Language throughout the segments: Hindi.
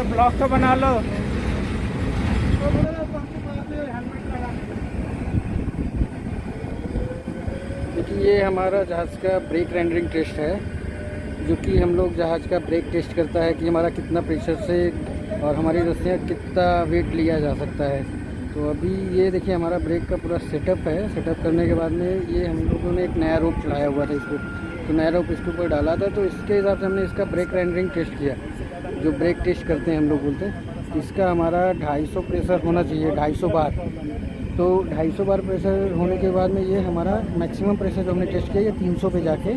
यार ब्लॉग तो बना लो। देखिए ये हमारा जहाज़ का ब्रेक रेंडरिंग टेस्ट है, जो कि हम लोग जहाज़ का ब्रेक टेस्ट करता है कि हमारा कितना प्रेशर से और हमारी रस्सियाँ कितना वेट लिया जा सकता है। तो अभी ये देखिए हमारा ब्रेक का पूरा सेटअप है। सेटअप करने के बाद में ये हम लोगों ने एक नया रोप चढ़ाया हुआ था इसको, तो नया रोप इसके ऊपर डाला था, तो इसके हिसाब से हमने इसका ब्रेक रेंडरिंग टेस्ट किया, जो ब्रेक टेस्ट करते हैं हम लोग बोलते हैं। इसका हमारा 250 प्रेशर होना चाहिए, 250 बार। तो 250 बार प्रेशर होने के बाद में ये हमारा मैक्सिमम प्रेशर जो हमने टेस्ट किया ये 300 पे जाके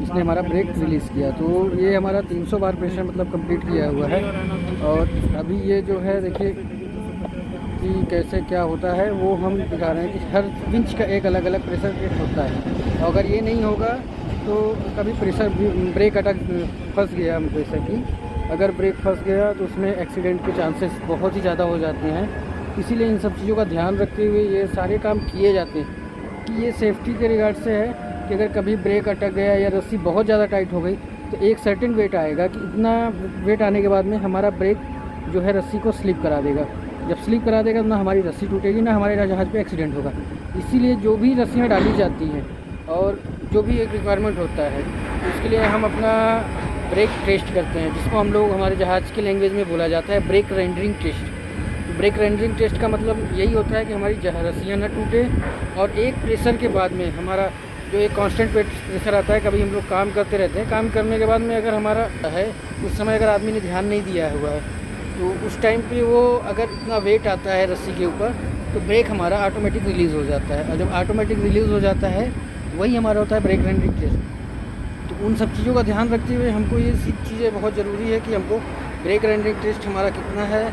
इसने हमारा ब्रेक रिलीज़ किया। तो ये हमारा 300 बार प्रेशर मतलब कंप्लीट किया हुआ है। और अभी ये जो है देखिए कि कैसे क्या होता है वो हम दिखा रहे हैं कि हर इंच का एक अलग अलग प्रेशर टेस्ट होता है। और अगर ये नहीं होगा तो कभी प्रेशर ब्रेक अटक फंस गया, जैसे कि अगर ब्रेक फंस गया तो उसमें एक्सीडेंट के चांसेस बहुत ही ज़्यादा हो जाते हैं। इसीलिए इन सब चीज़ों का ध्यान रखते हुए ये सारे काम किए जाते हैं कि ये सेफ्टी के रिगार्ड से है कि अगर कभी ब्रेक अटक गया या रस्सी बहुत ज़्यादा टाइट हो गई तो एक सर्टेन वेट आएगा कि इतना वेट आने के बाद में हमारा ब्रेक जो है रस्सी को स्लिप करा देगा। जब स्लिप करा देगा तो ना हमारी रस्सी टूटेगी ना हमारे जहाज़ पे एक्सीडेंट होगा। इसीलिए जो भी रस्सियाँ डाली जाती हैं और जो भी एक रिक्वायरमेंट होता है उसके लिए हम अपना ब्रेक टेस्ट करते हैं, जिसको हम लोग हमारे जहाज़ की लैंग्वेज में बोला जाता है break rendering test. Break rendering test का मतलब यही होता है कि हमारी रस्सियाँ ना टूटे और एक प्रेशर के बाद में हमारा जो एक कांस्टेंट प्रेशर आता है, कभी हम लोग काम करते रहते हैं, काम करने के बाद में अगर हमारा है उस समय अगर आदमी ने ध्यान नहीं दिया हुआ है तो उस टाइम पे वो अगर इतना वेट आता है रस्सी के ऊपर तो ब्रेक हमारा ऑटोमेटिक रिलीज़ हो जाता है। और जब ऑटोमेटिक रिलीज़ हो जाता है वही हमारा होता है ब्रेक रेंडरिंग टेस्ट। तो उन सब चीज़ों का ध्यान रखते हुए हमको ये चीज़ें बहुत ज़रूरी है कि हमको ब्रेक रेंडरिंग टेस्ट हमारा कितना है,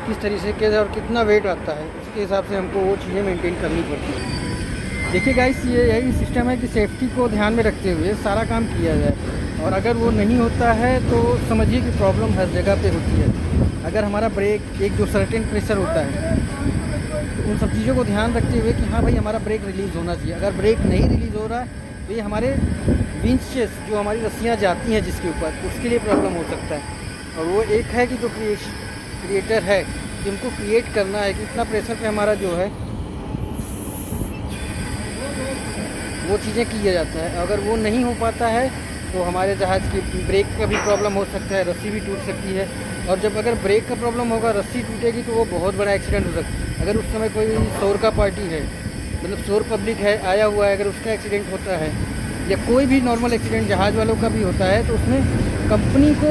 किस तरीके से और कितना वेट आता है, उसके हिसाब से हमको वो चीज़ें मेंटेन करनी पड़ती है। देखिए गाइस, ये यही सिस्टम है कि सेफ्टी को ध्यान में रखते हुए सारा काम किया जाए। और अगर वो नहीं होता है तो समझिए कि प्रॉब्लम हर जगह पे होती है। अगर हमारा ब्रेक एक जो सर्टेन प्रेशर होता है तो उन सब चीज़ों को ध्यान रखते हुए कि हाँ भाई हमारा ब्रेक रिलीज़ होना चाहिए। अगर ब्रेक नहीं रिलीज़ हो रहा है तो ये हमारे विंचेस जो हमारी रस्सियाँ जाती हैं जिसके ऊपर, उसके लिए प्रॉब्लम हो सकता है। और वो एक है कि जो क्रिएटर है जिनको क्रिएट करना है कि इतना प्रेशर पे हमारा जो है वो चीज़ें किया जाता है। अगर वो नहीं हो पाता है तो हमारे जहाज़ की ब्रेक का भी प्रॉब्लम हो सकता है, रस्सी भी टूट सकती है। और जब अगर ब्रेक का प्रॉब्लम होगा, रस्सी टूटेगी तो वो बहुत बड़ा एक्सीडेंट हो सकता है। अगर उस समय कोई शोर का पार्टी है, मतलब शोर पब्लिक है आया हुआ है, अगर उसका एक्सीडेंट होता है या कोई भी नॉर्मल एक्सीडेंट जहाज़ वालों का भी होता है तो उसमें कंपनी को